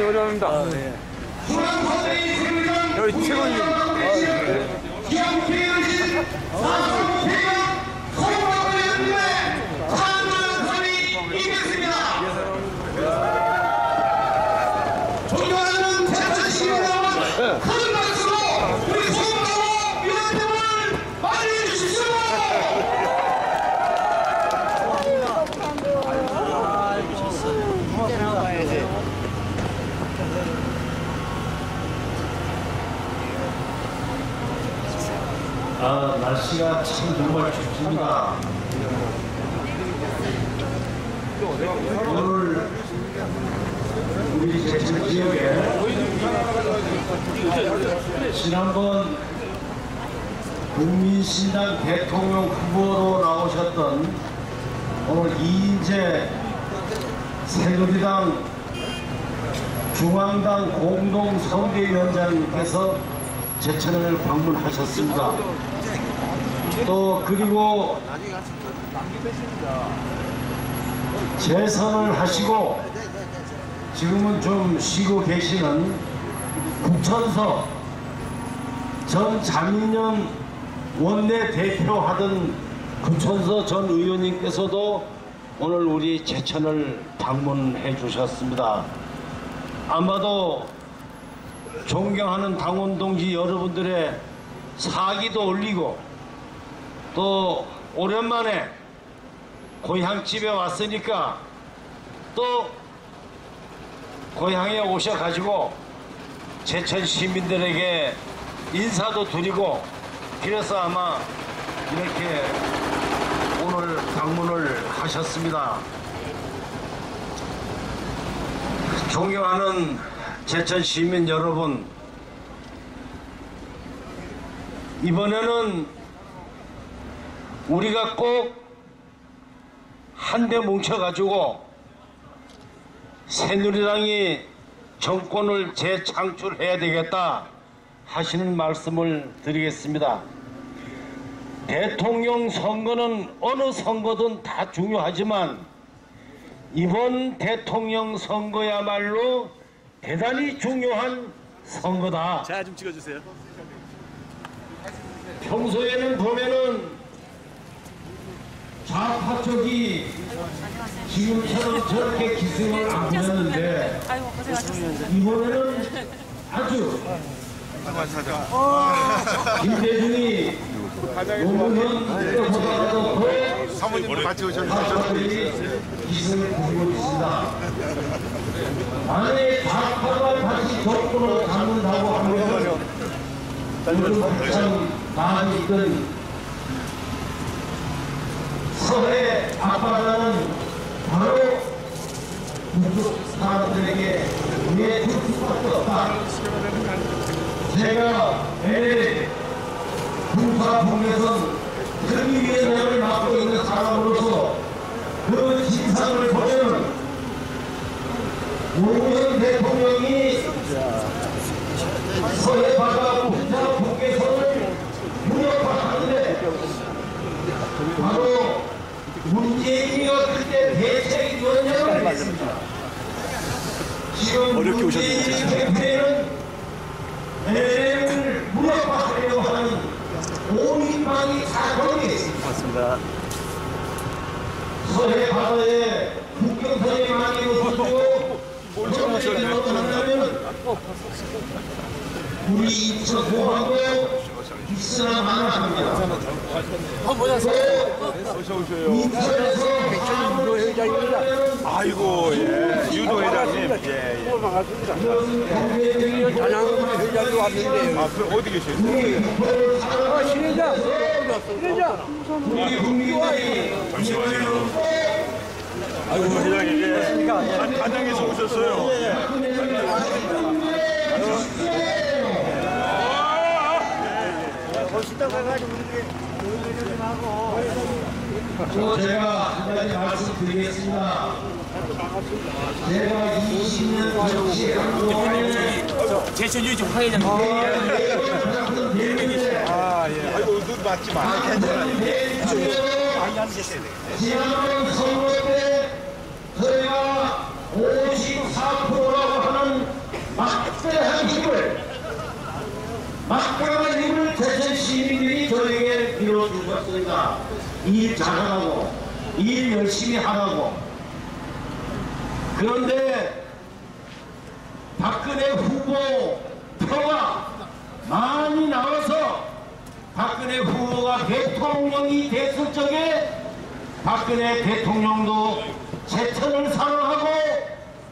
어려웁니다. 여기 최고님. 존경하는 대천시 여러분, 큰 박수로 우리 송강호 위원님을 맞이해 주십시오. 날씨가 참 정말 춥습니다. 오늘 우리 제천 지역에 지난번 국민신당 대통령 후보로 나오셨던 오늘 이인재 새누리당 중앙당 공동선대위원장님께서 제천을 방문하셨습니다. 또 그리고 재선을 하시고 지금은 좀 쉬고 계시는 국천서 전 장인영 원내대표 하던 국천서 전 의원님께서도 오늘 우리 제천을 방문해 주셨습니다. 아마도 존경하는 당원 동지 여러분들의 사기도 올리고 또 오랜만에 고향집에 왔으니까 또 고향에 오셔가지고 제천 시민들에게 인사도 드리고 그래서 아마 이렇게 오늘 방문을 하셨습니다. 존경하는 제천 시민 여러분, 이번에는 우리가 꼭 한데 뭉쳐가지고 새누리당이 정권을 재창출해야 되겠다 하시는 말씀을 드리겠습니다. 대통령 선거는 어느 선거든 다 중요하지만 이번 대통령 선거야말로 대단히 중요한 선거다. 자, 좀 찍어주세요. 평소에는 보면은 좌파 쪽이 지금처럼 저렇게 기승을 안 부렸는데 이번에는 아주 김대중이 노무현 보다도 더 사모님도 같이 오셨는데 기승을 부리고 있습니다. 만약에 좌파가 다시 정권을 잡는다고 하면 요즘 한참 많이 있던 서해 앞바다는 바로 북쪽 사람들에게 우리의 줄 수밖에 없다. 제가 LA 군사봉에선 특위위원장을 맡고 있는 사람으로서 그 진상을 보면 노무현 대통령이 서해 바다 군사 봉계선을 무력화하는데 바로 문재인이가 그때 대책위원장을 했습니다. 지금 문재인 대표는 LA를 무력화하려고 하는 오인방위 사건이 있습니다. 맞습니다. 서해 바다에 국경선이 많이 놓쳐지고 우리 인천공항도 있으나 마나합니다. 인천에서 아이고 예 유도 회장님 예. 단양 회장도 왔는데. 아 그 어디 계세요? 신회장. 우리 국민들이 잠시만요. 아이고 회장님 예. 단양에서 오셨어요. 식당 가가지고 우리 좀 하고. 또 제가 한 가지 말씀드리겠습니다. 제가 20년 정치한 동안에 제천 유지 화회장. 아 예. 아이고 눈 맞지 마. 지난번 선거 때 저희가 54%라고 하는 막대한 힘을 대전 시민들이 저에게 빌어주셨습니다. 일 잘하라고, 일 열심히 하라고. 그런데 박근혜 후보 표가 많이 나와서 박근혜 후보가 대통령이 됐을 적에 박근혜 대통령도 제천을 사랑하고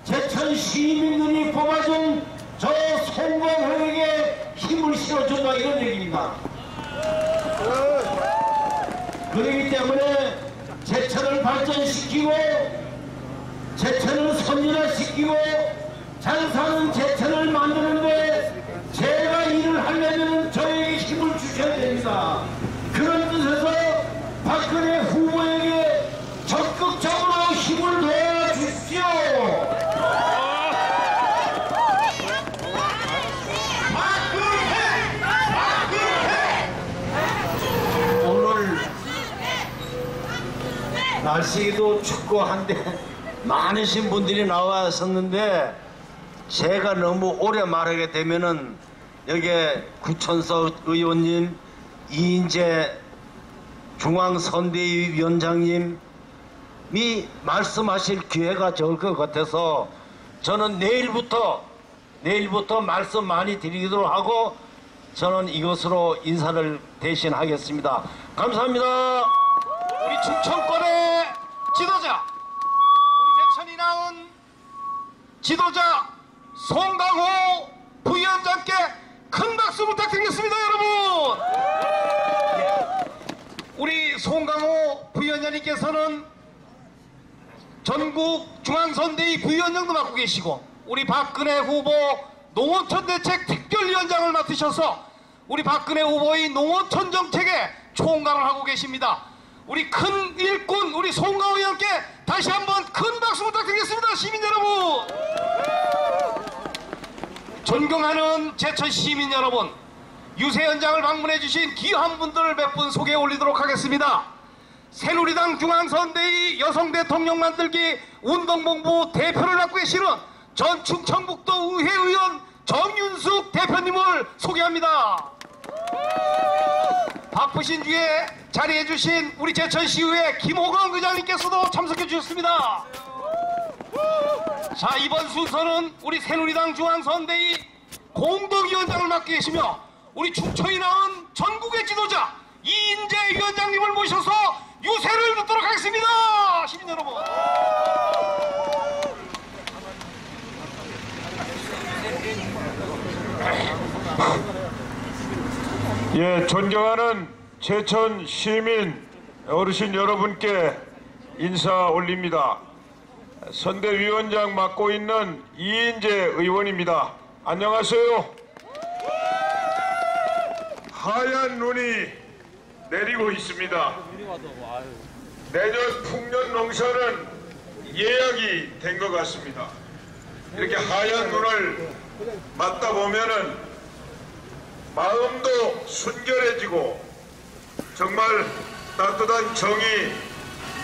제천 시민들이 뽑아준 저 송광호에게 힘을 실어준다, 이런 얘기입니다. 그렇기 때문에 제천을 발전시키고 제천을 선진화시키고 잘 사는 제천을 만드는데 제가 일을 하려면 저에게 힘을 주셔야 됩니다. 그런 뜻에서 박근혜 후보에게 적극적으로 힘을 도와주십시오. 오늘 날씨도 춥고 한데 많으신 분들이 나왔었는데 제가 너무 오래 말하게 되면은 여기에 구천석 의원님, 이인재 중앙선대위 위원장님이 말씀하실 기회가 적을 것 같아서 저는 내일부터 말씀 많이 드리도록 하고 저는 이것으로 인사를 대신하겠습니다. 감사합니다. 우리 충청권의 지도자, 우리 제천이 낳은 지도자 송강호 부위원장께 큰 박수 부탁드리겠습니다, 여러분. 우리 송강호 부위원장님께서는 전국 중앙선대위 부위원장도 맡고 계시고 우리 박근혜 후보 농어촌대책 특별위원장을 맡으셔서 우리 박근혜 후보의 농어촌 정책에 총괄을 하고 계십니다. 우리 큰 일꾼 우리 송강호 의원께 다시 한번 큰 박수 부탁드리겠습니다. 시민 여러분, 존경하는 제천 시민 여러분, 유세 현장을 방문해 주신 귀한 분들을 몇 분 소개해 올리도록 하겠습니다. 새누리당 중앙선대위 여성 대통령 만들기 운동본부 대표를 맡고 계시는 전 충청북도 의회 의원 정윤숙 대표님을 소개합니다. 바쁘신 뒤에 자리해 주신 우리 제천시의회 김호강 의장님께서도 참석해 주셨습니다. 자, 이번 순서는 우리 새누리당 중앙선대위 공동위원장을 맡고 계시며 우리 충청이 낳은 전국의 지도자 이인재 위원장님을 모셔서 유세를 듣도록 하겠습니다. 시민 여러분, 예, 존경하는 제천 시민 어르신 여러분께 인사 올립니다. 선대위원장 맡고 있는 이인재 의원입니다. 안녕하세요. 하얀 눈이 내리고 있습니다. 내년 풍년 농사는 예약이 된 것 같습니다. 이렇게 하얀 눈을 맞다 보면은 마음도 순결해지고 정말 따뜻한 정이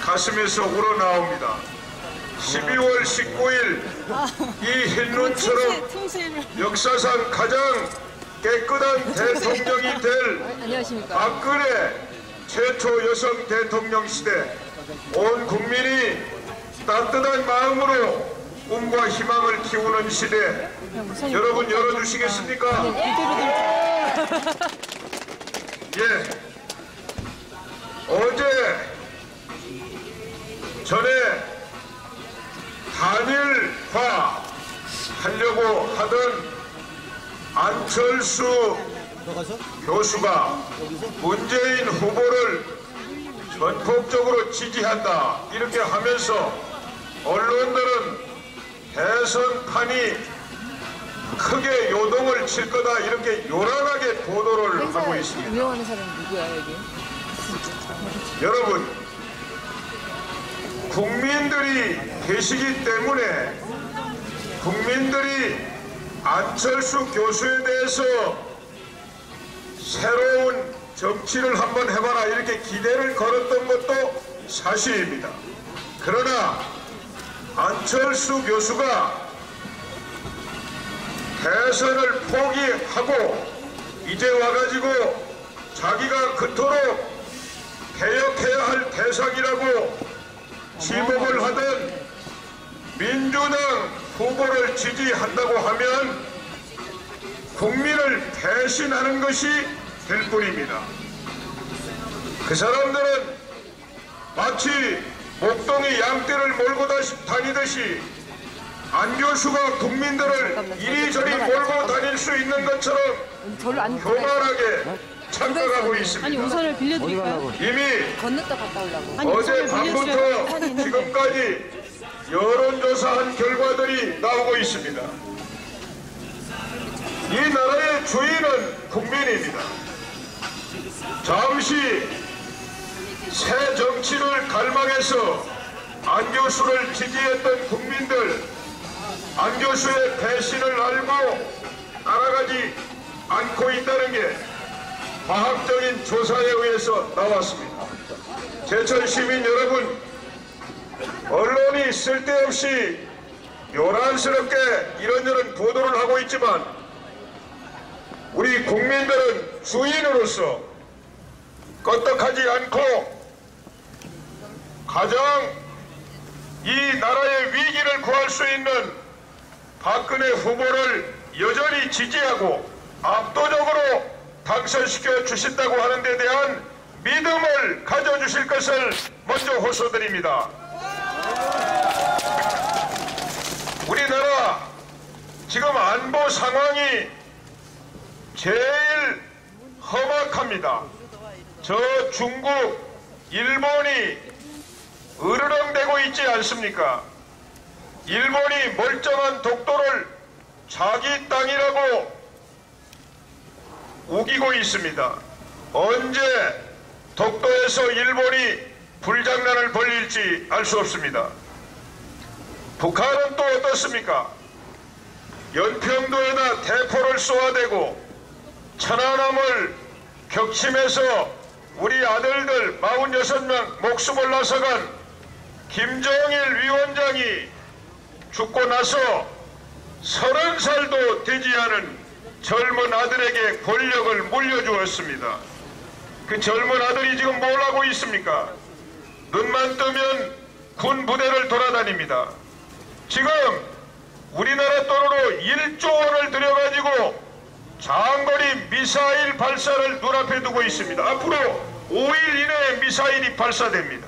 가슴에서 우러나옵니다. 12월 19일 이 흰눈처럼 역사상 가장 깨끗한 대통령이 될 박근혜 최초 여성 대통령 시대, 온 국민이 따뜻한 마음으로 꿈과 희망을 키우는 시대, 여러분 열어주시겠습니까? 예, 어제 전에 단일화 하려고 하던 안철수 교수가 문재인 후보를 전폭적으로 지지한다 이렇게 하면서 언론들은 대선판이 크게 요동을 칠 거다 이렇게 요란하게 보도를 하고 있습니다. 유명한 사람이 누구야 여기? 여러분, 국민들이 계시기 때문에 국민들이 안철수 교수에 대해서 새로운 정치를 한번 해봐라 이렇게 기대를 걸었던 것도 사실입니다. 그러나 안철수 교수가 대선을 포기하고 이제 와가지고 자기가 그토록 개혁해야 할 대상이라고 지목을 하던 민주당 후보를 지지한다고 하면 국민을 배신하는 것이 될 뿐입니다. 그 사람들은 마치 목동이 양떼를 몰고 다니듯이 안 교수가 국민들을 이리저리 몰고 다닐 수 있는 것처럼 교만하게 착각하고 아니 있습니다. 우선을 빌려드릴까요? 이미 건너다 갔다 오려고. 어제 밤부터 지금까지 여론조사한 결과들이 나오고 있습니다. 이 나라의 주인은 국민입니다. 잠시 새 정치를 갈망해서 안 교수를 지지했던 국민들, 안 교수의 배신을 알고 따라가지 않고 있다는 게 과학적인 조사에 의해서 나왔습니다. 제천 시민 여러분, 언론이 쓸데없이 요란스럽게 이런저런 보도를 하고 있지만 우리 국민들은 주인으로서 껐떡하지 않고 가장 이 나라의 위기를 구할 수 있는 박근혜 후보를 여전히 지지하고 압도적으로 당선시켜 주신다고 하는 데 대한 믿음을 가져주실 것을 먼저 호소드립니다. 우리나라 지금 안보 상황이 제일 험악합니다. 저 중국, 일본이 으르렁대고 있지 않습니까? 일본이 멀쩡한 독도를 자기 땅이라고 우기고 있습니다. 언제 독도에서 일본이 불장난을 벌릴지 알 수 없습니다. 북한은 또 어떻습니까? 연평도에다 대포를 쏘아대고 천안함을 격침해서 우리 아들들 46명 목숨을 앗아간 김정일 위원장이 죽고 나서 30살도 되지 않은 젊은 아들에게 권력을 물려주었습니다. 그 젊은 아들이 지금 뭘 하고 있습니까? 눈만 뜨면 군 부대를 돌아다닙니다. 지금 우리나라 돈으로 1조 원을 들여가지고 장거리 미사일 발사를 눈앞에 두고 있습니다. 앞으로 5일 이내에 미사일이 발사됩니다.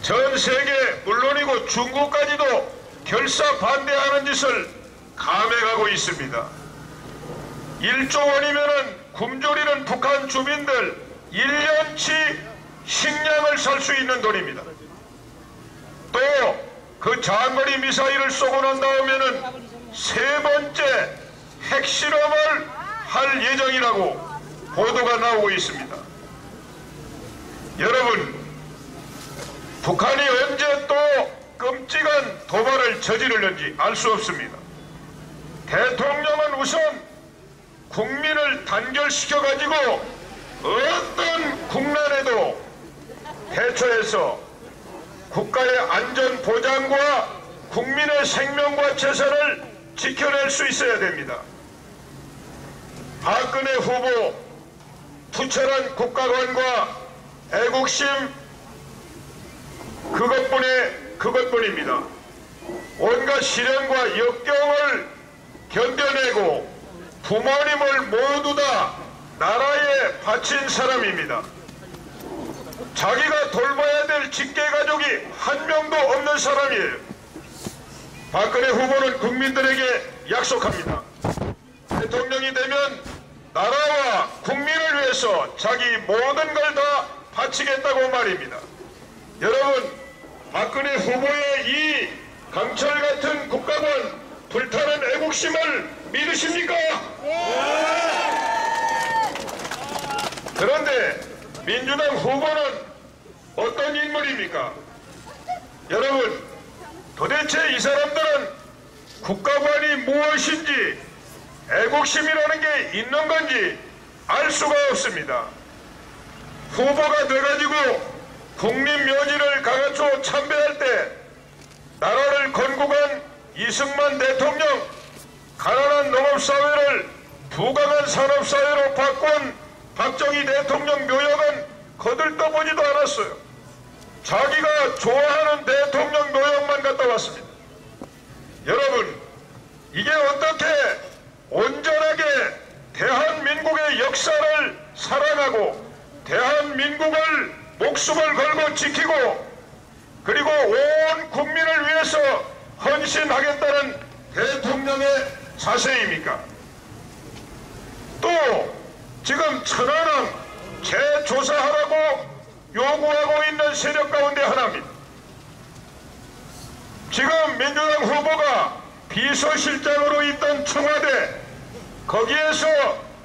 전 세계 물론이고 중국까지도 결사 반대하는 짓을 감행하고 있습니다. 1조 원이면은 굶주리는 북한 주민들 1년치 식량을 살 수 있는 돈입니다. 또 그 장거리 미사일을 쏘고 난 다음에는 세 번째 핵실험을 할 예정이라고 보도가 나오고 있습니다. 여러분, 북한이 언제 또 끔찍한 도발을 저지르는지 알 수 없습니다. 대통령은 우선 국민을 단결시켜가지고 어떤 국난에도 대처해서 국가의 안전 보장과 국민의 생명과 재산을 지켜낼 수 있어야 됩니다. 박근혜 후보 투철한 국가관과 애국심 그것뿐입니다. 온갖 시련과 역경을 견뎌내고 부모님을 모두 다 나라에 바친 사람입니다. 자기가 돌봐야 될 직계가족이 한 명도 없는 사람이에요. 박근혜 후보는 국민들에게 약속합니다. 대통령이 되면 나라와 국민을 위해서 자기 모든 걸 다 바치겠다고 말입니다. 여러분, 박근혜 후보의 이 강철 같은 국가관, 불타는 애국심을 믿으십니까? 그런데 민주당 후보는 어떤 인물입니까? 여러분, 도대체 이 사람들은 국가관이 무엇인지 애국심이라는 게 있는 건지 알 수가 없습니다. 후보가 돼가지고 국립묘지를 강화초 참배할 때 나라를 건국한 이승만 대통령 가난한 농업사회를 부강한 산업사회로 바꾼 박정희 대통령 묘역은 거들떠보지도 않았어요. 자기가 좋아하는 대통령 묘역만 갔다 왔습니다. 여러분, 이게 어떻게 온전하게 대한민국의 역사를 사랑하고 대한민국을 목숨을 걸고 지키고 그리고 온 국민을 위해서 헌신하겠다는 대통령의 자세입니까? 또 지금 천안함 재조사하라고 요구하고 있는 세력 가운데 하나입니다. 지금 민주당 후보가 비서실장으로 있던 청와대, 거기에서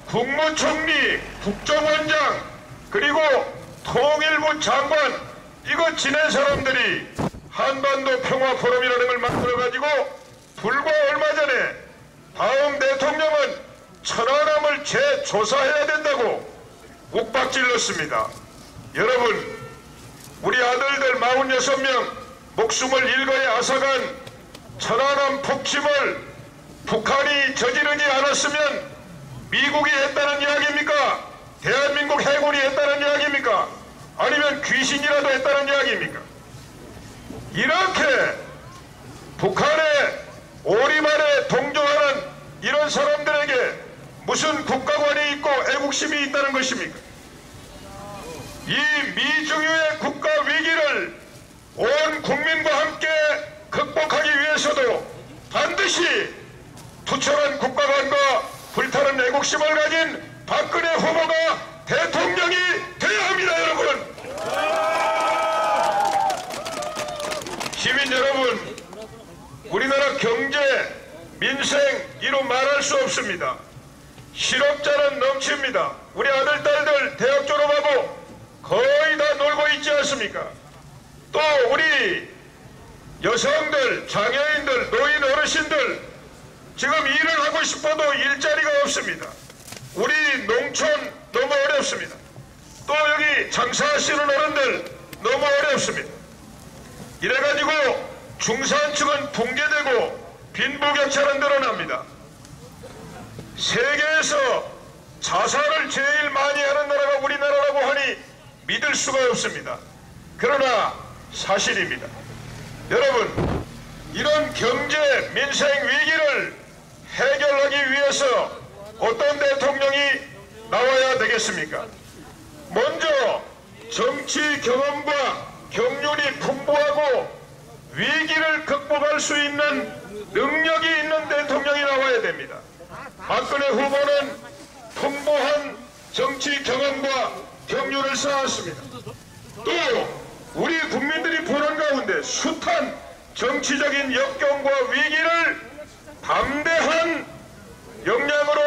국무총리, 국정원장, 그리고 통일부 장관, 이거 지낸 사람들이 한반도 평화포럼이라는 걸 만들어가지고 불과 얼마 전에 다음 대통령은 천안함을 재조사해야 된다고 욱박질렀습니다. 여러분, 우리 아들들 46명 목숨을 일거에 앗아간 천안함 폭침을 북한이 저지르지 않았으면 미국이 했다는 이야기입니까? 대한민국 해군이 했다는 이야기입니까? 아니면 귀신이라도 했다는 이야기입니까? 이렇게 북한의 오리발에 동조하는 이런 사람들에게 무슨 국가관이 있고 애국심이 있다는 것입니까? 이 미중유의 국가 위기를 온 국민과 함께 극복하기 위해서도 반드시 투철한 국가관과 불타는 애국심을 가진 박근혜 후보가 대통령이 되어야 합니다, 여러분. 시민 여러분, 우리나라 경제, 민생 이루 말할 수 없습니다. 실업자는 넘칩니다. 우리 아들, 딸들 대학 졸업하고 거의 다 놀고 있지 않습니까? 또 우리 여성들, 장애인들, 노인 어르신들 지금 일을 하고 싶어도 일자리가 없습니다. 우리 농촌 너무 어렵습니다. 또 여기 장사하시는 어른들 너무 어렵습니다. 이래가지고 중산층은 붕괴되고 빈부격차는 늘어납니다. 세계에서 자살을 제일 많이 하는 나라가 우리나라라고 하니 믿을 수가 없습니다. 그러나 사실입니다. 여러분, 이런 경제, 민생 위기를 해결하기 위해서 어떤 대통령이 나와야 되겠습니까? 먼저 정치 경험과 경륜이 풍부하고 위기를 극복할 수 있는 능력이 있는 대통령이 나와야 됩니다. 박근혜 후보는 풍부한 정치 경험과 경륜을 쌓았습니다. 또 우리 국민들이 보는 가운데 숱한 정치적인 역경과 위기를 담대한 역량으로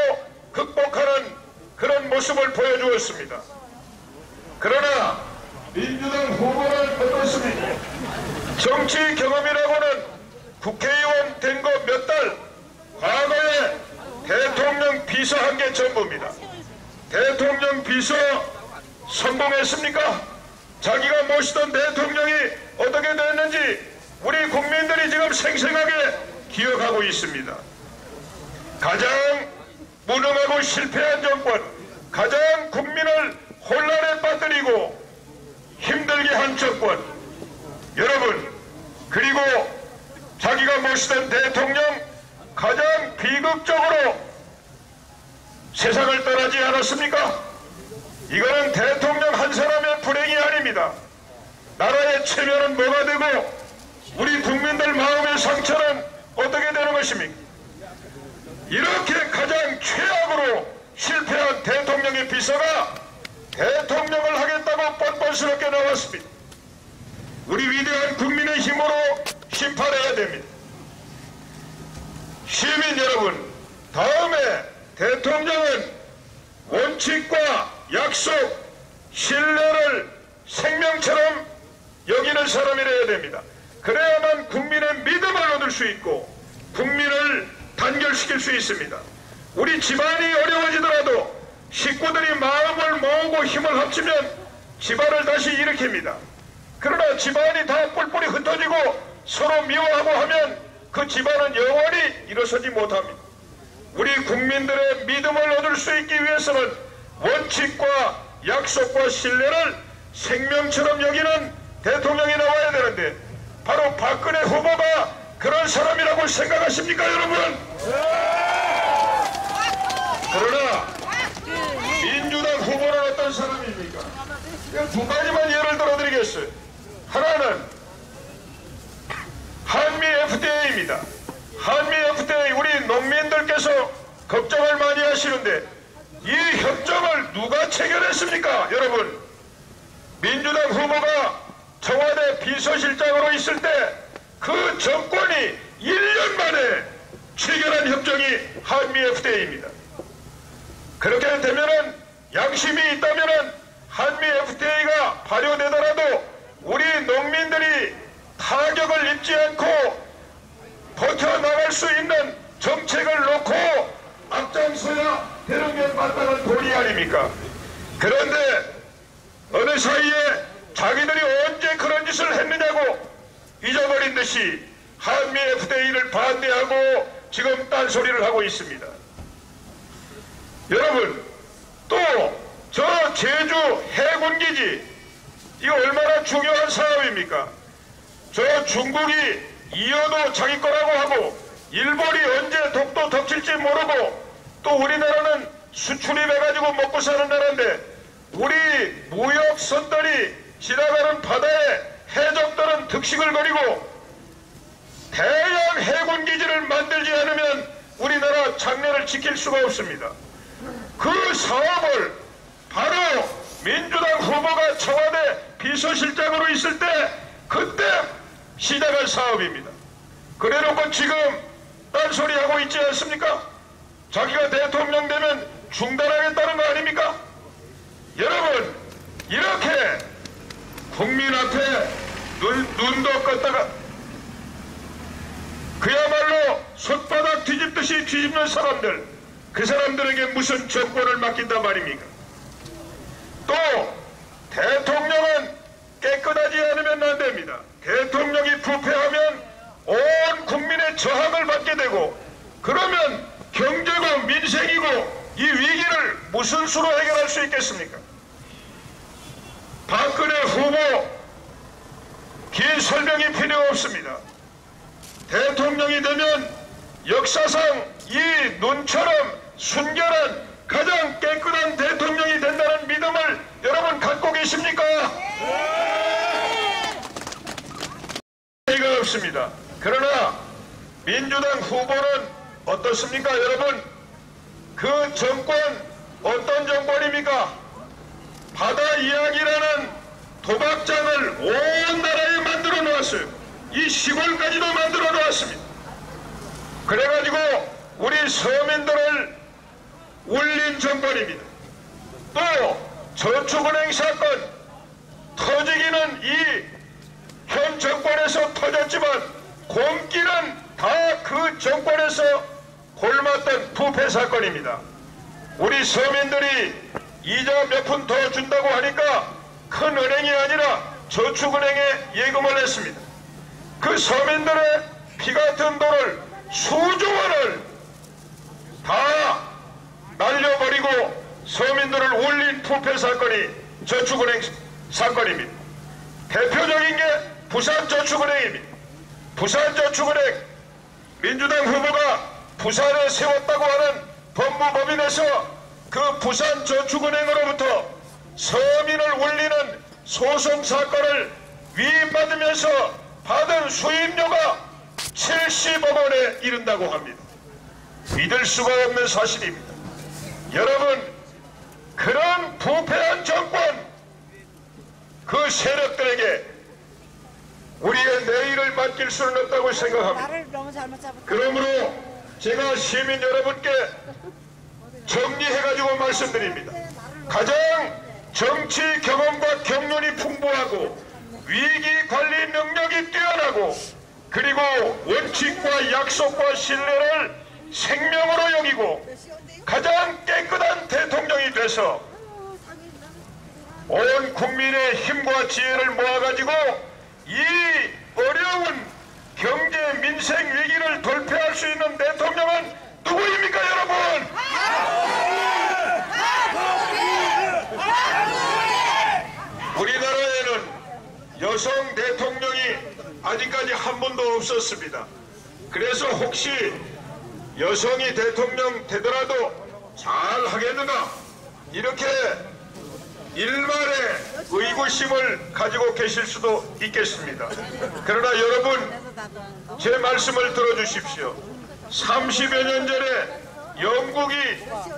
극복하는 그런 모습을 보여주었습니다. 그러나 민주당 후보는 어떻습니까? 정치 경험이라고는 국회의원 된 거 몇 달, 과거에 대통령 비서 한 게 전부입니다. 대통령 비서 성공했습니까? 자기가 모시던 대통령이 어떻게 됐는지 우리 국민들이 지금 생생하게 기억하고 있습니다. 가장 무능하고 실패한 정권, 가장 국민을 혼란에 빠뜨리고 힘들게 한 정권, 여러분, 그리고 자기가 모시던 대통령 가장 비극적으로 세상을 떠나지 않았습니까? 이거는 대통령 한 사람의 불행이 아닙니다. 나라의 체면은 뭐가 되고 우리 국민들 마음의 상처는 어떻게 되는 것입니까? 이렇게 가장 최악으로 실패한 대통령의 비서가 대통령을 하겠다고 뻔뻔스럽게 나왔습니다. 우리 위대한 국민의 힘으로 심판해야 됩니다. 시민 여러분, 다음에 대통령은 원칙과 약속, 신뢰를 생명처럼 여기는 사람이라야 됩니다. 그래야만 국민의 믿음을 얻을 수 있고 국민을 단결시킬 수 있습니다. 우리 집안이 어려워지더라도 식구들이 마음을 모으고 힘을 합치면 집안을 다시 일으킵니다. 그러나 집안이 다 뿔뿔이 흩어지고 서로 미워하고 하면 그 집안은 영원히 일어서지 못합니다. 우리 국민들의 믿음을 얻을 수 있기 위해서는 원칙과 약속과 신뢰를 생명처럼 여기는 대통령이 나와야 되는데 바로 박근혜 후보가 그런 사람이라고 생각하십니까, 여러분? 그러나 민주당 후보는 어떤 사람입니까? 두 가지만 예를 들어드리겠어요. 하나는 한미 FTA입니다. 한미 FTA 우리 농민들께서 걱정을 많이 하시는데 이 협정을 누가 체결했습니까? 여러분, 민주당 후보가 청와대 비서실장으로 있을 때 그 정권이 1년 만에 체결한 협정이 한미 FTA입니다. 그렇게 되면은 양심이 있다면은 한미 FTA가 발효되더라도 우리 농민들이 타격을 입지 않고 버텨나갈 수 있는 정책을 놓고 앞장서야 되는 게 마땅한 도리 아닙니까? 그런데 어느 사이에 자기들이 언제 그런 짓을 했느냐고 잊어버린 듯이 한미 FTA를 반대하고 지금 딴소리를 하고 있습니다. 여러분, 또 저 제주 해군기지 이거 얼마나 중요한 사업입니까? 저 중국이 이어도 자기 거라고 하고 일본이 언제 독도 덮칠지 모르고 또 우리나라는 수출입해가지고 먹고 사는 나라인데 우리 무역선들이 지나가는 바다에 해적들은 득식을 거리고 대양 해군기지를 만들지 않으면 우리나라 장래를 지킬 수가 없습니다. 그 사업을 바로 민주당 후보가 청와대 비서실장으로 있을 때 그때 시작한 사업입니다. 그래놓고 지금 딴소리하고 있지 않습니까? 자기가 대통령 되면 중단하겠다는 거 아닙니까? 여러분, 이렇게 국민 앞에 눈도 껐다가 그야말로 손바닥 뒤집듯이 뒤집는 사람들, 그 사람들에게 무슨 정권을 맡긴단 말입니까? 또 대통령은 깨끗하지 않으면 안 됩니다. 대통령이 부패하면 온 국민의 저항을 받게 되고 그러면 경제고 민생이고 이 위기를 무슨 수로 해결할 수 있겠습니까? 박근혜 후보 긴 설명이 필요 없습니다. 대통령이 되면 역사상 이 눈처럼 순결한 가장 깨끗한 대통령이 된다는 믿음을 여러분 갖고 계십니까? 의미가 없습니다. 그러나 민주당 후보는 어떻습니까? 여러분, 그 정권 어떤 정권입니까? 바다 이야기라는 도박장을 온 나라에 만들어 놓았어요. 이 시골까지도 만들어 놓았습니다. 그래가지고 우리 서민들을 울린 정권입니다. 또 저축은행 사건 터지기는 이 현 정권에서 터졌지만 공기는 다 그 정권에서 골랐던 부패 사건입니다. 우리 서민들이 이자 몇 푼 더 준다고 하니까 큰 은행이 아니라 저축은행에 예금을 했습니다. 그 서민들의 피 같은 돈을 수조 원을 다 날려버리고 서민들을 울린 부패 사건이 저축은행 사건입니다. 대표적인 게 부산저축은행입니다. 부산저축은행 민주당 후보가 부산에 세웠다고 하는 법무법인에서 그 부산저축은행으로부터 서민을 울리는 소송 사건을 위임받으면서 받은 수임료가 70억 원에 이른다고 합니다. 믿을 수가 없는 사실입니다. 여러분, 그런 부패한 정권, 그 세력들에게 우리의 내일을 맡길 수는 없다고 생각합니다. 나를 너무 잘못 잡았다. 그러므로 제가 시민 여러분께 정리해가지고 말씀드립니다. 가장 정치 경험과 경륜이 풍부하고 위기관리 능력이 뛰어나고 그리고 원칙과 약속과 신뢰를 생명으로 여기고 가장 깨끗한 대통령이 돼서 온 국민의 힘과 지혜를 모아가지고 이 어려운 경제 민생 위기를 돌파할 수 있는 대통령은 누구입니까 여러분? 우리나라에는 여성 대통령이 아직까지 한 번도 없었습니다. 그래서 혹시 여성이 대통령 되더라도 잘 하겠는가 이렇게 일말의 의구심을 가지고 계실 수도 있겠습니다. 그러나 여러분 제 말씀을 들어주십시오. 30여 년 전에 영국이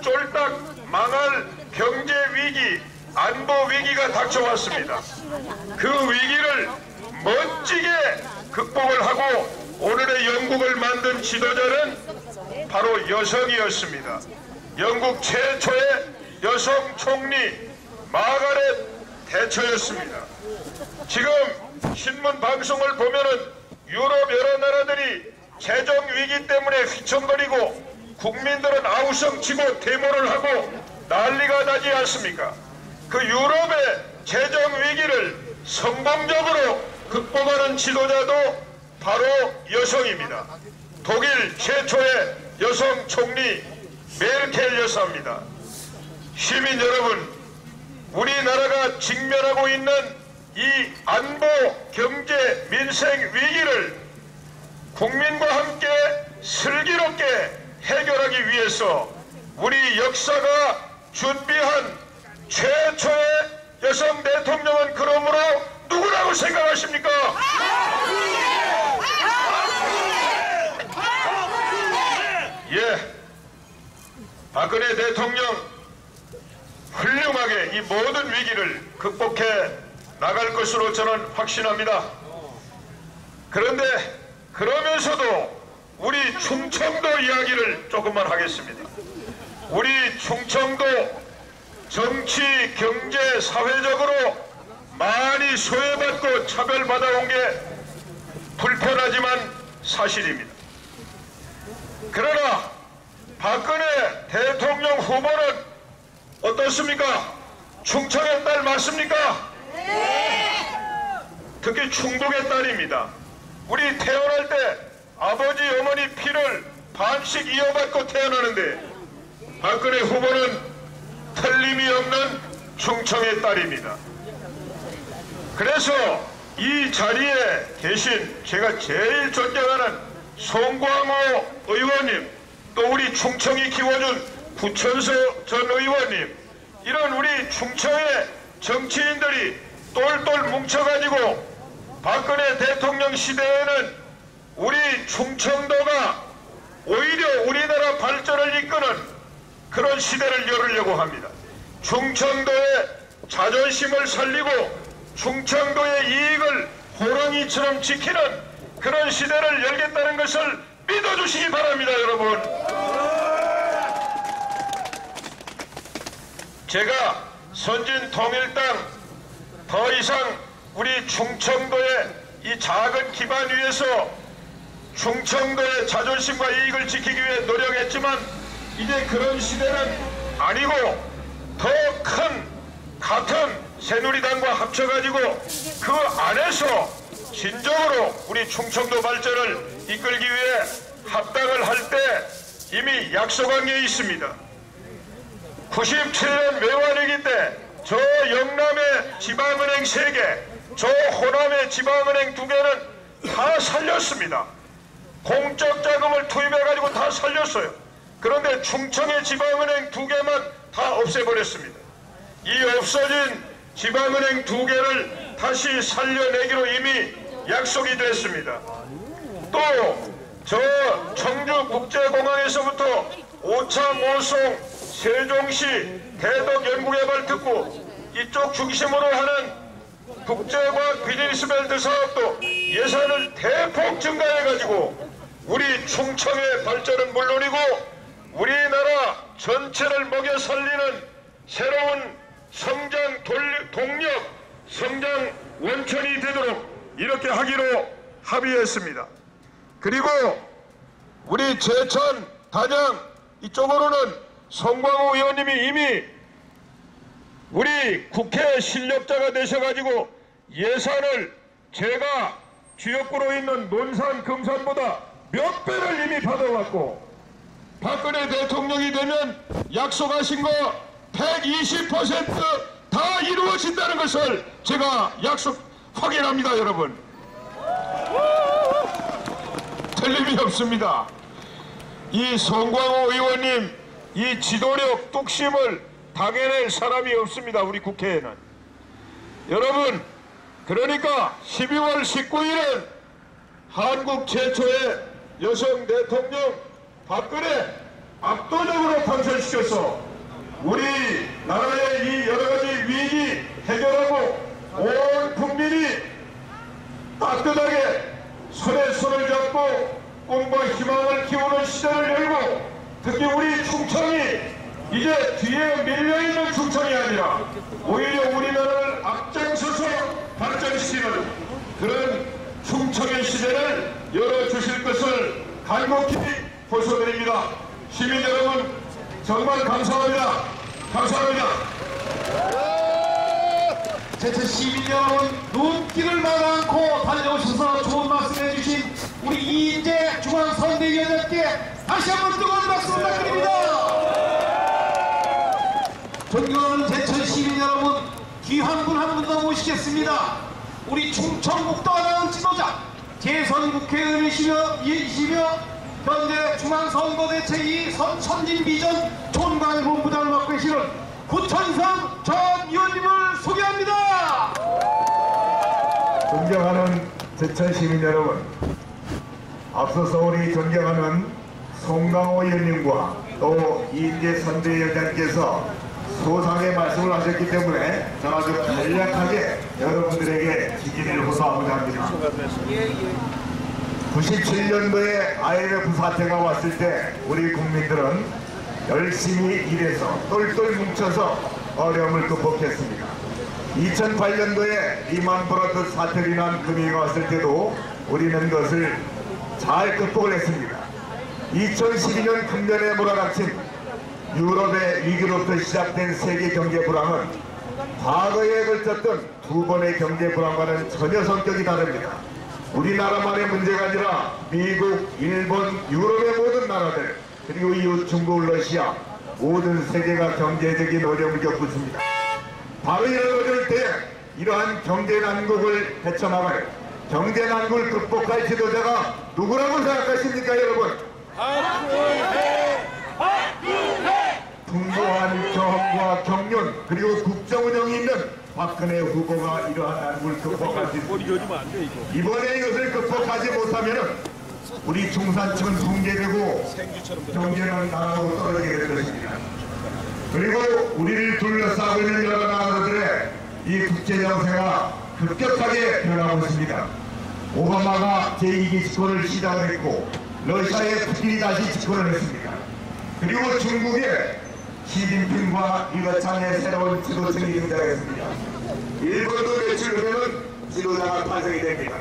쫄딱 망할 경제 위기, 안보 위기가 닥쳐왔습니다. 그 위기를 멋지게 극복을 하고 오늘의 영국을 만든 지도자는 바로 여성이었습니다. 영국 최초의 여성 총리 마가렛 대처였습니다. 지금 신문 방송을 보면은 유럽 여러 나라들이 재정 위기 때문에 휘청거리고 국민들은 아우성치고 데모를 하고 난리가 나지 않습니까? 그 유럽의 재정 위기를 성공적으로 극복하는 지도자도 바로 여성입니다. 독일 최초의 여성 총리 메르켈 여사입니다. 시민 여러분, 우리나라가 직면하고 있는 이 안보, 경제, 민생 위기를 국민과 함께 슬기롭게 해결하기 위해서 우리 역사가 준비한 최초의 여성 대통령은 그러므로 누구라고 생각하십니까? 예, 박근혜 대통령 훌륭하게 이 모든 위기를 극복해 나갈 것으로 저는 확신합니다. 그런데 그러면서도 우리 충청도 이야기를 조금만 하겠습니다. 우리 충청도 정치, 경제, 사회적으로 많이 소외받고 차별받아온 게 불편하지만 사실입니다. 그러나 박근혜 대통령 후보는 어떻습니까? 충청의 딸 맞습니까? 네! 특히 충북의 딸입니다. 우리 태어날 때 아버지 어머니 피를 반씩 이어받고 태어나는데 박근혜 후보는 틀림이 없는 충청의 딸입니다. 그래서 이 자리에 계신 제가 제일 존경하는 송광호 의원님, 또 우리 충청이 키워준 구천서 전 의원님, 이런 우리 충청의 정치인들이 똘똘 뭉쳐가지고 박근혜 대통령 시대에는 우리 충청도가 오히려 우리나라 발전을 이끄는 그런 시대를 열으려고 합니다. 충청도의 자존심을 살리고 충청도의 이익을 호랑이처럼 지키는 그런 시대를 열겠다는 것을 믿어주시기 바랍니다, 여러분. 제가 선진 통일당 더 이상 우리 충청도의 이 작은 기반 위에서 충청도의 자존심과 이익을 지키기 위해 노력했지만 이제 그런 시대는 아니고 더 큰 같은 새누리당과 합쳐가지고 그 안에서 진정으로 우리 충청도 발전을 이끌기 위해 합당을 할 때 이미 약속한 게 있습니다. 97년 매화위기 때 저 영남의 지방은행 3개, 저 호남의 지방은행 2개는 다 살렸습니다. 공적 자금을 투입해가지고 다 살렸어요. 그런데 충청의 지방은행 2개만 다 없애버렸습니다. 이 없어진 지방은행 2개를 다시 살려내기로 이미 약속이 됐습니다. 또 저 청주국제공항에서부터 오창, 오송, 세종시, 대덕 연구개발특구 이쪽 중심으로 하는 국제과학 비즈니스벨트 사업도 예산을 대폭 증가해가지고 우리 충청의 발전은 물론이고 우리나라 전체를 먹여 살리는 새로운 성장 동력, 성장 원천이 되도록 이렇게 하기로 합의했습니다. 그리고 우리 제천, 단양 이쪽으로는 송광호 의원님이 이미 우리 국회 실력자가 되셔가지고 예산을 제가 지역구로 있는 논산, 금산보다 몇 배를 이미 받아왔고 박근혜 대통령이 되면 약속하신 거 120%다 이루어진다는 것을 제가 확인합니다, 여러분. 틀림이 없습니다. 이 송광호 의원님 이 지도력 뚝심을 당해낼 사람이 없습니다, 우리 국회에는. 여러분, 그러니까 12월 19일은 한국 최초의 여성 대통령 박근혜 압도적으로 당선시켜서 우리 나라의 이 여러가지 위기 해결하고 온 국민이 따뜻하게 손에 손을 잡고 꿈과 희망을 키우는 시대를 열고, 특히 우리 충청이 이제 뒤에 밀려있는 충청이 아니라 오히려 우리나라를 앞장서서 발전시키는 그런 충청의 시대를 열어주실 것을 간곡히 호소드립니다. 시민 여러분, 정말 감사합니다. 감사합니다. 제천 시민 여러분, 눈길을 막지 않고 달려오셔서 좋은 말씀 해주신 우리 이인재 중앙선대위원장께 다시 한번 뜨거운 박수 부탁드립니다. 존경하는 제천 시민 여러분, 귀한 분 한 분 더 모시겠습니다. 우리 충청북도당 지도자, 재선 국회의원이시며 현재 중앙선거대책위 선진비전 총괄본부장을 맡고 계시는 구천성 전 의원님을 소개합니다. 존경하는 제천 시민 여러분, 앞서서 우리 존경하는 송광호 의원님과 또 이인재 선대위원장께서 소상의 말씀을 하셨기 때문에 저는 아주 간략하게 여러분들에게 지지를 호소하고자 합니다. 97년도에 IMF 사태가 왔을 때 우리 국민들은 열심히 일해서 똘똘 뭉쳐서 어려움을 극복했습니다. 2008년도에 리만 브라더스 사태로 인한 금융위기가 왔을 때도 우리는 그것을 잘 극복을 했습니다. 2012년 금년에 몰아닥친 유럽의 위기로부터 시작된 세계 경제 불황은 과거에 걸쳤던 두 번의 경제 불황과는 전혀 성격이 다릅니다. 우리나라만의 문제가 아니라 미국, 일본, 유럽의 모든 나라들, 그리고 이웃 중국, 러시아 모든 세계가 경제적인 어려움을 겪고 있습니다. 바로 이런 어려울 때 이러한 경제 난국을 헤쳐나갈, 경제 난국을 극복할 지도자가 누구라고 생각하십니까, 여러분? 풍부한 경험과 경륜 그리고 국정운영이 있는 박근혜 후보가 이러한 난국을 극복할 수 있습니다. 이번에 이것을 극복하지 못하면 우리 중산층은 붕괴되고 경제는 나라로 떨어지게 될 것입니다. 그리고 우리를 둘러싸고 있는 여러 나라들의 이 국제 정세가 급격하게 변하고 있습니다. 오바마가 제2기 집권을 시작을 했고 러시아의 푸틴이 다시 집권을 했습니다. 그리고 중국의 시진핑과 리거창의 새로운 지도층이 등장했습니다. 일본도 며칠 후에는 지도자가 탄생이 됩니다.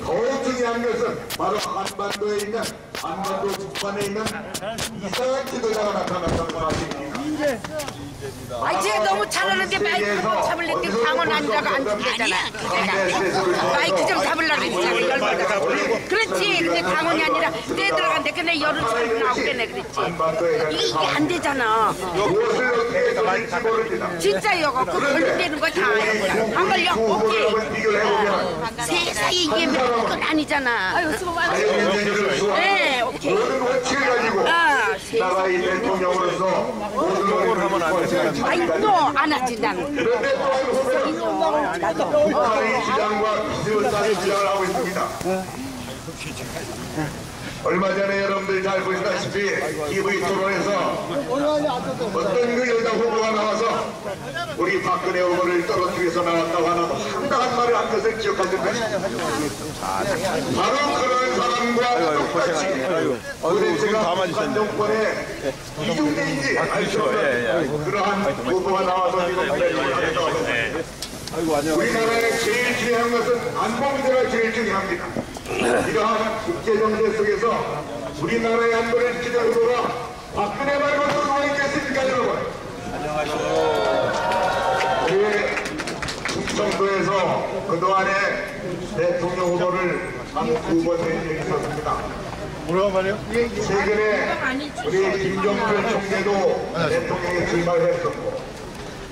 더욱 중요한 것은 바로 한반도에 있는, 한반도 북한에 있는 이상한 지도자가 나타났다는 사실입니다. 제가 너무 잘하는데 마이크 못 잡으려고 강원 아니라고 안 준대잖아. 마이크 좀 잡으려고 했잖아, 열받아. 그렇지, 근데 강원이 아니라 내 들어간데 근데 열을 잘 나오겠네, 그랬지. 이게 안 되잖아. 무엇을 어떻게 될지 모릅니다. 진짜 여가 그 걸리는 거 다 안 걸려. 오케이. 세상에 이게 그건 아니잖아. 아유, 수고 많으세요. 네, 오케이. 모든 원칙을 가지고 나라의 대통령으로서 모든 원칙을 아이, 또 안 하지, 나는. 그런데 또 북한의 주장과 비슷하게 주장을 하고 있습니다. 얼마 전에 여러분들 잘 보시다시피 TV 토론에서 어떤 그 여자 후보가 나와서 우리 박근혜 후보를 떨어뜨리기 위해서 나왔다고 하는 황당한 말을 한 것을 기억하실 것입니다. 바로 그런 사람과 똑같이 도대체가 북한 정권의 이중대인지 알 수 없는 그러한 후보가 나와서 지금 기다리고 있다고 합니다. 우리나라에 제일 중요한 것은 안보 문제가 제일 중요합니다. 이러한 국제정세 속에서 우리나라의 안보를 지키는 후보가 박근혜 말고 또 누가 있겠습니까, 여러분? 우리 충청도에서 그동안에 대통령 후보를 한 두 번 낸 적이 있었습니다. 뭐라고 말해요? 최근에 우리 김종필 총재도 대통령에 출마를 했었고,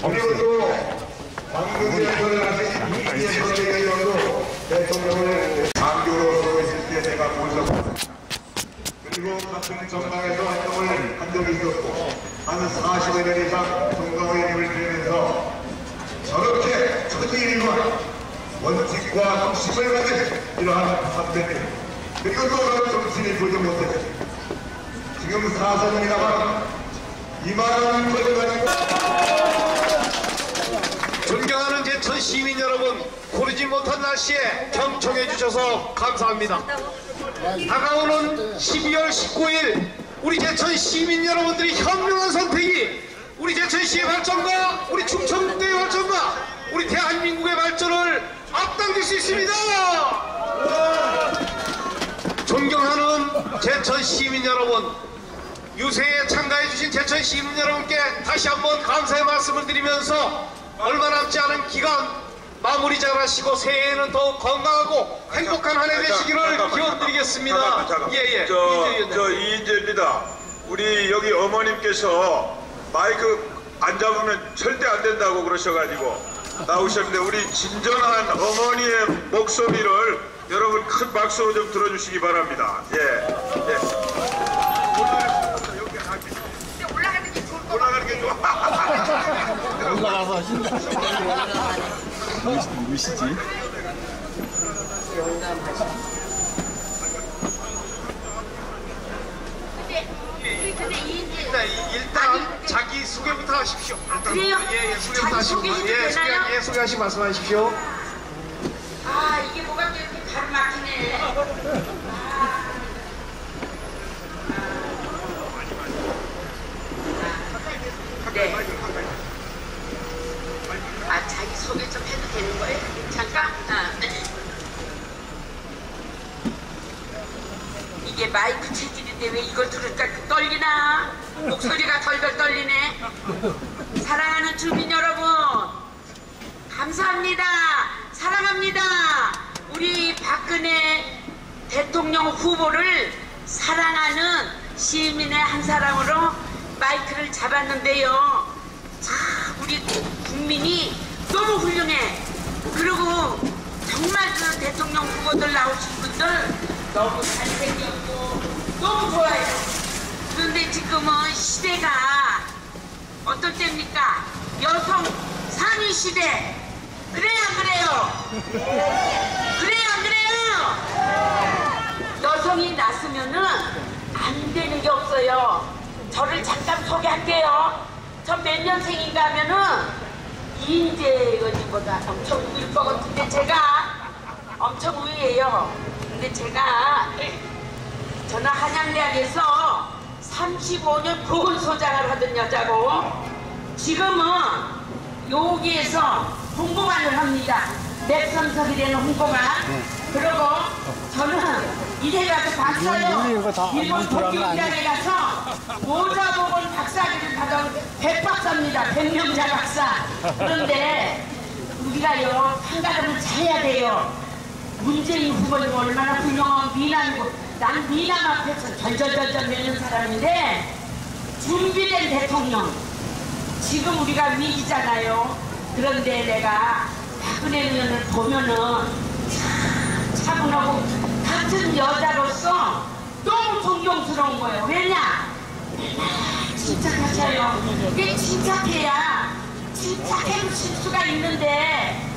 그리고 또 방금전을 하신 이재명 대통령도 대통령을 장교로 서고 있을 때 제가 모셨습니다. 그리고 같은 정당에서 활동을 한 적이 있었고, 한 40여 년 이상 정당의 힘을 들이면서 저렇게 천일일관 원칙과 정식을 가진 이러한 선배님, 그리고 또 그런 정신이 보지 못했습니다. 지금 4선이 남아 이만한 것을 가지고 존경하는 제천 시민 여러분, 고르지 못한 날씨에 경청해 주셔서 감사합니다. 다가오는 12월 19일 우리 제천 시민 여러분들이 현명한 선택이 우리 제천시의 발전과 우리 충청북도의 발전과 우리 대한민국의 발전을 앞당길 수 있습니다. 존경하는 제천 시민 여러분, 유세에 참가해 주신 제천 시민 여러분께 다시 한번 감사의 말씀을 드리면서 얼마 남지 않은 기간 마무리 잘하시고 새해에는 더욱 건강하고 행복한 한 해 되시기를 기원드리겠습니다. 예예. 저 이인재입니다. 우리 여기 어머님께서 마이크 안 잡으면 절대 안 된다고 그러셔가지고 나오셨는데, 우리 진정한 어머니의 목소리를 여러분 큰 박수로 좀 들어주시기 바랍니다. 예. 올라가는 게 좋아. 올라가서 하신다. 누구시지? 일단 자기 소개부터 하십시오. 그래요? 예, 소개부터 자기 하시고. 소개해도 예, 되나요? 소개하시고 말씀하십시오. 아, 이게 뭐가 또 이렇게 가르막히네. 네. 아, 자기 소개 좀 해도 되는 거예요? 잠깐? 이게 마이크 체질인데 왜 이걸 들을까 떨리나? 목소리가 덜덜 떨리네. 사랑하는 주민 여러분, 감사합니다. 사랑합니다. 우리 박근혜 대통령 후보를 사랑하는 시민의 한 사람으로 마이크를 잡았는데요. 자, 우리 국민이 너무 훌륭해. 그리고 정말 그 대통령 후보들 나오신 분들 너무 잘생겼고 너무 좋아요. 그런데 지금은 시대가 어떤 때입니까? 여성 상위 시대. 그래요 안 그래요? 그래요 안 그래요? 여성이 낳으면은 안 되는 게 없어요. 저를 잠깐 소개할게요. 저 몇 년생인가 하면은 이인재의원님보다 엄청 위일 것 같은데 제가 엄청 위예요. 근데 제가 저는 한양대학에서 35년 보건소장을 하던 여자고 지금은 여기에서 홍보관을 합니다. 맵선석이 되는 홍보관. 그리고 저는 이래 가서 박사요. 일본 도쿄대학에 가서 모자보건 박사학위를 받은 백박사입니다. 백명자 박사. 그런데 우리가요, 판가름을 잘해야 돼요. 문재인 후보님 얼마나 훌륭한 미남이고, 난 미남 앞에서 절절절절 매는 사람인데 준비된 대통령. 지금 우리가 위기잖아요. 그런데 내가 박근혜 의원을 보면은 참 차분하고 같은 여자로서 너무 존경스러운 거예요. 왜냐? 침착하셔요. 이게 침착해야 침착해도 실수가 있는데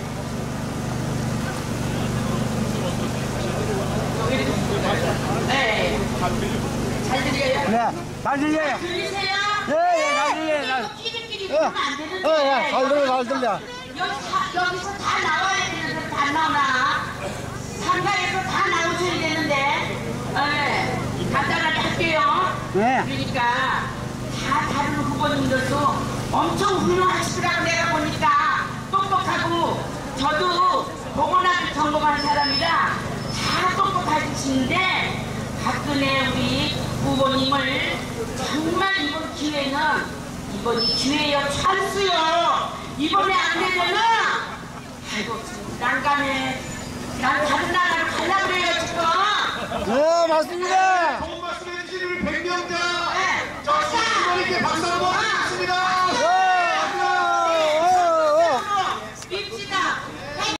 네. 잘 들려요? 네, 잘 들려요. 들리세요? 예, 잘 들려요. 끼리끼리 그러면 안 되는데. 잘 들려, 잘 들려. 여기서 다 나와야 되는데 다 나오나? 상가에서 다 나오셔야 되는데. 네. 간단하게 할게요. 네. 그러니까 다 다른 후보님들도 엄청 훌륭하시더라고. 내가 보니까 똑똑하고, 저도 보건학을 전공한 사람이라 다 똑똑하시는데 박근혜 우리 후보님을 정말 이번 기회는, 이번이 기회요, 찬스요. 이번에 안 되면은 아이고 난감해. 난 다른 나라로 가려고 그래요 지금. 네, 맞습니다. 김영자 자, 수고님께 박수 한번 드리겠습니다.